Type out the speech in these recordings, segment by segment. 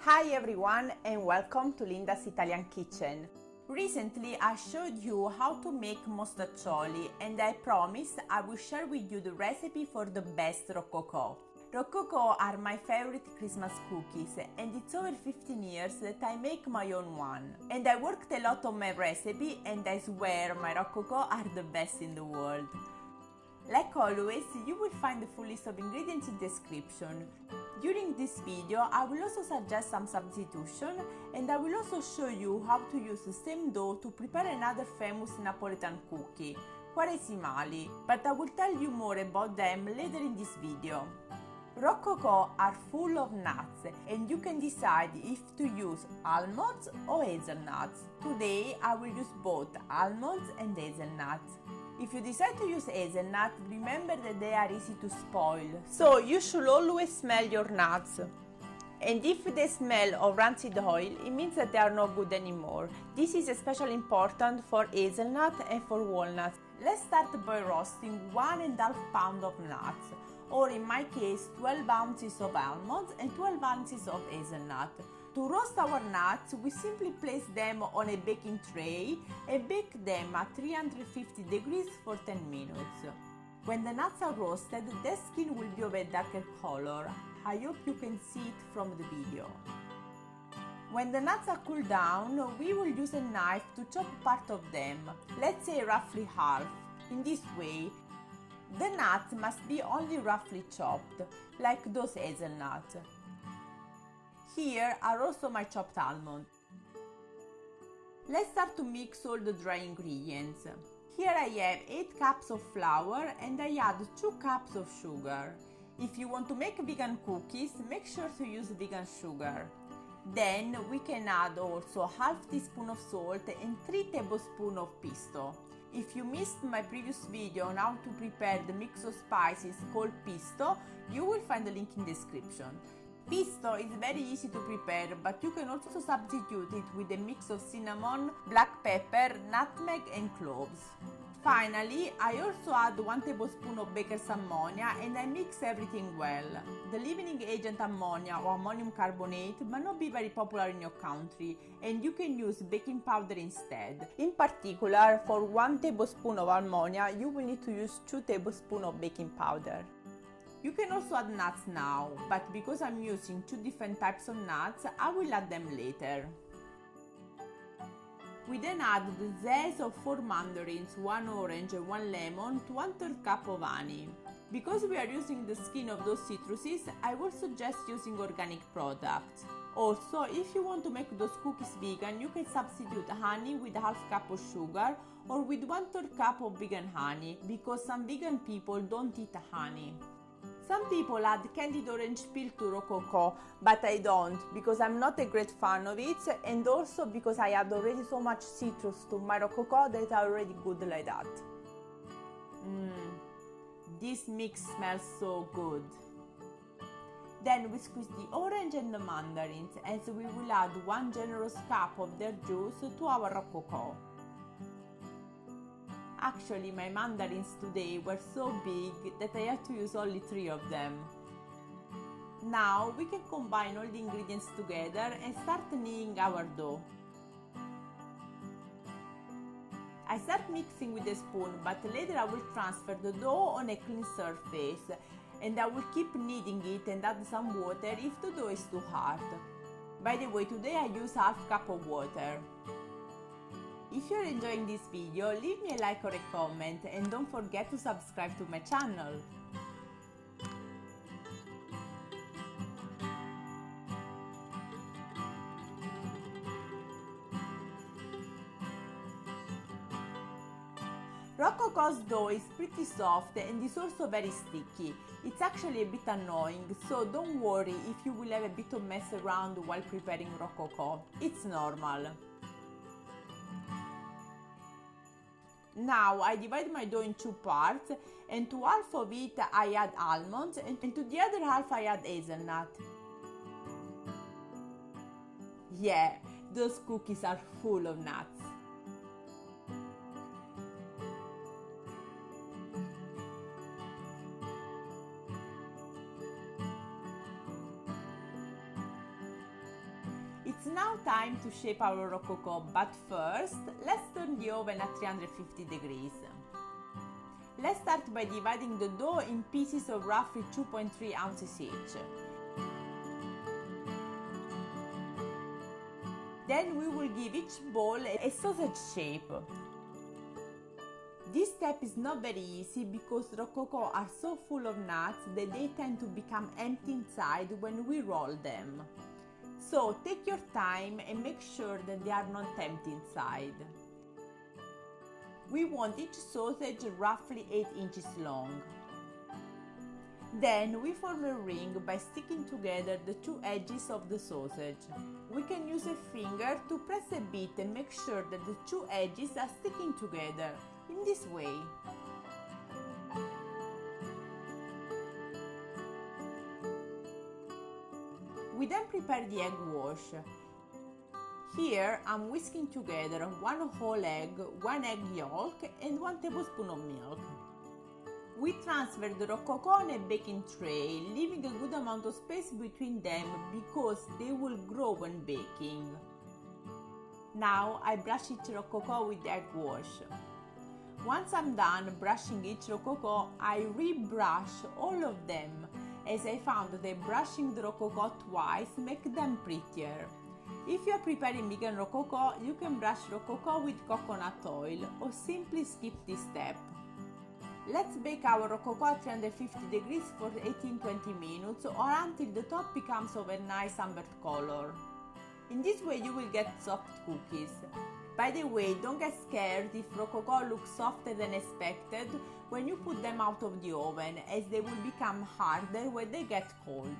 Hi everyone and welcome to Linda's Italian Kitchen. Recently I showed you how to make mostaccioli and I promised I will share with you the recipe for the best roccocò. Roccocò are my favorite Christmas cookies and it's over 15 years that I make my own one. And I worked a lot on my recipe and I swear my roccocò are the best in the world. Like always, you will find the full list of ingredients in the description. During this video, I will also suggest some substitution and I will also show you how to use the same dough to prepare another famous Neapolitan cookie, quaresimali, but I will tell you more about them later in this video. Roccocò are full of nuts and you can decide if to use almonds or hazelnuts. Today I will use both almonds and hazelnuts. If you decide to use hazelnut, remember that they are easy to spoil, so you should always smell your nuts. And if they smell of rancid oil, it means that they are not good anymore. This is especially important for hazelnut and for walnuts. Let's start by roasting 1.5 pounds of nuts, or in my case 12 ounces of almonds and 12 ounces of hazelnut. To roast our nuts, we simply place them on a baking tray and bake them at 350 degrees for 10 minutes. When the nuts are roasted, their skin will be of a darker color. I hope you can see it from the video. When the nuts are cooled down, we will use a knife to chop part of them, let's say roughly half. In this way, the nuts must be only roughly chopped, like those hazelnuts. Here are also my chopped almonds. Let's start to mix all the dry ingredients. Here I have 8 cups of flour and I add 2 cups of sugar. If you want to make vegan cookies, make sure to use vegan sugar. Then we can add also half teaspoon of salt and 3 tablespoons of pisto. If you missed my previous video on how to prepare the mix of spices called pisto, you will find the link in the description. Pisto is very easy to prepare, but you can also substitute it with a mix of cinnamon, black pepper, nutmeg and cloves. Finally, I also add 1 tablespoon of baker's ammonia and I mix everything well. The leavening agent ammonia or ammonium carbonate might not be very popular in your country and you can use baking powder instead. In particular, for 1 tablespoon of ammonia, you will need to use 2 tablespoons of baking powder. You can also add nuts now, but because I'm using 2 different types of nuts, I will add them later. We then add the zest of 4 mandarins, 1 orange and 1 lemon to 1/3 cup of honey. Because we are using the skin of those citruses, I would suggest using organic products. Also, if you want to make those cookies vegan, you can substitute honey with half cup of sugar or with 1/3 cup of vegan honey, because some vegan people don't eat honey. Some people add candied orange peel to roccocò, but I don't, because I'm not a great fan of it, and also because I add already so much citrus to my roccocò that are already good like that. This mix smells so good. Then we squeeze the orange and the mandarins, as we will add 1 generous cup of their juice to our roccocò. Actually, my mandarins today were so big that I had to use only 3 of them. Now we can combine all the ingredients together and start kneading our dough. I start mixing with a spoon, but later I will transfer the dough on a clean surface and I will keep kneading it and add some water if the dough is too hard. By the way, today I use half cup of water. If you're enjoying this video, leave me a like or a comment and don't forget to subscribe to my channel. Roccocò's dough is pretty soft and is also very sticky. It's actually a bit annoying, so don't worry if you will have a bit of mess around while preparing roccocò. It's normal. Now I divide my dough in 2 parts, and to half of it I add almonds and to the other half I add hazelnut. Yeah, those cookies are full of nuts. It's now time to shape our rococo, but first, let's turn the oven at 350 degrees. Let's start by dividing the dough in pieces of roughly 2.3 ounces each. Then we will give each ball a sausage shape. This step is not very easy because rococo are so full of nuts that they tend to become empty inside when we roll them. So take your time and make sure that they are not empty inside. We want each sausage roughly 8 inches long. Then we form a ring by sticking together the two edges of the sausage. We can use a finger to press a bit and make sure that the two edges are sticking together, in this way. We then prepare the egg wash. Here I'm whisking together 1 whole egg, 1 egg yolk and 1 tablespoon of milk. We transfer the rococo on a baking tray, leaving a good amount of space between them because they will grow when baking. Now I brush each rococo with egg wash. Once I'm done brushing each rococo, I re-brush all of them, as I found that brushing the rococo twice makes them prettier. If you are preparing vegan rococo, you can brush rococo with coconut oil or simply skip this step. Let's bake our rococo at 350 degrees for 18-20 minutes or until the top becomes of a nice amber color. In this way you will get soft cookies. By the way, don't get scared if rococo looks softer than expected when you put them out of the oven, as they will become harder when they get cold.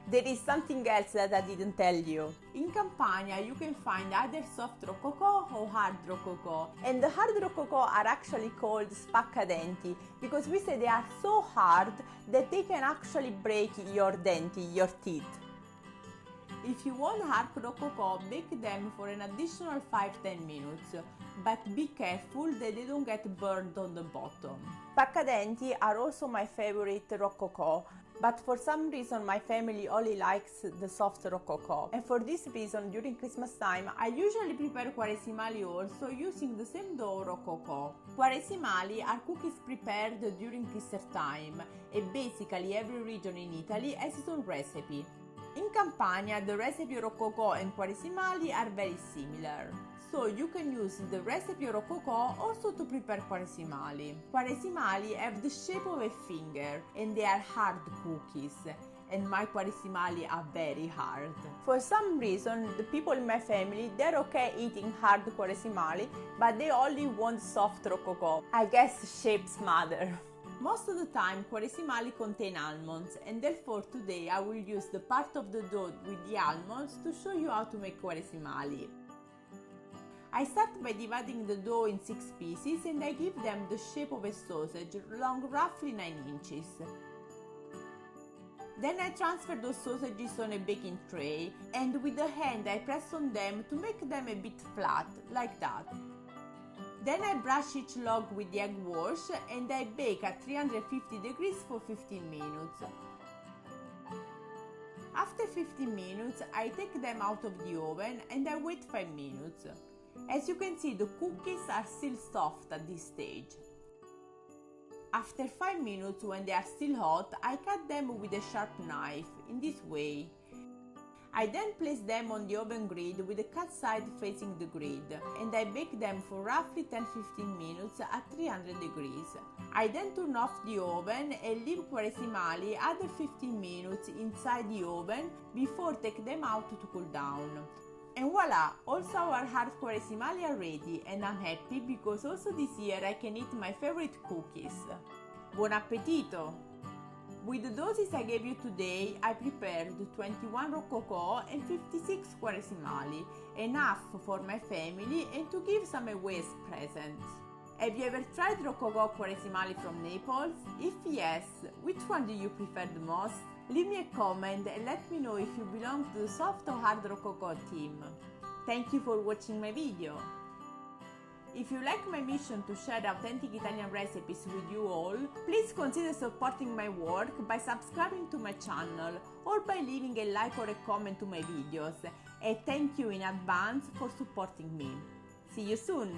There is something else that I didn't tell you. In Campania you can find either soft rococo or hard rococo, and the hard rococo are actually called spaccadenti because we say they are so hard that they can actually break your denti, your teeth. If you want hard rococo, bake them for an additional 5-10 minutes, but be careful that they don't get burned on the bottom. Spaccadenti are also my favorite rococo, but for some reason my family only likes the soft rococo, and for this reason during Christmas time I usually prepare quaresimali also using the same dough rococo. Quaresimali are cookies prepared during Easter time, and basically every region in Italy has its own recipe. In Campania the recipe rococo and quaresimali are very similar. So you can use the recipe rococo also to prepare quaresimali. Quaresimali have the shape of a finger and they are hard cookies, and my quaresimali are very hard. For some reason the people in my family, they're okay eating hard quaresimali, but they only want soft rococo. I guess shapes matter. Most of the time quaresimali contain almonds, and therefore today I will use the part of the dough with the almonds to show you how to make quaresimali. I start by dividing the dough in 6 pieces and I give them the shape of a sausage, long roughly 9 inches. Then I transfer those sausages on a baking tray and with the hand I press on them to make them a bit flat, like that. Then I brush each log with the egg wash and I bake at 350 degrees for 15 minutes. After 15 minutes, I take them out of the oven and I wait 5 minutes. As you can see, the cookies are still soft at this stage. After 5 minutes, when they are still hot, I cut them with a sharp knife, in this way. I then place them on the oven grid with the cut side facing the grid, and I bake them for roughly 10-15 minutes at 300 degrees. I then turn off the oven and leave quaresimali other 15 minutes inside the oven before take them out to cool down. And voila! Also our hard quaresimali are ready, and I'm happy because also this year I can eat my favorite cookies. Buon appetito! With the doses I gave you today, I prepared 21 roccocò and 56 quaresimali, enough for my family and to give some away as presents. Have you ever tried roccocò quaresimali from Naples? If yes, which one do you prefer the most? Leave me a comment and let me know if you belong to the soft or hard roccocò team. Thank you for watching my video. If you like my mission to share authentic Italian recipes with you all, please consider supporting my work by subscribing to my channel or by leaving a like or a comment to my videos. And thank you in advance for supporting me. See you soon!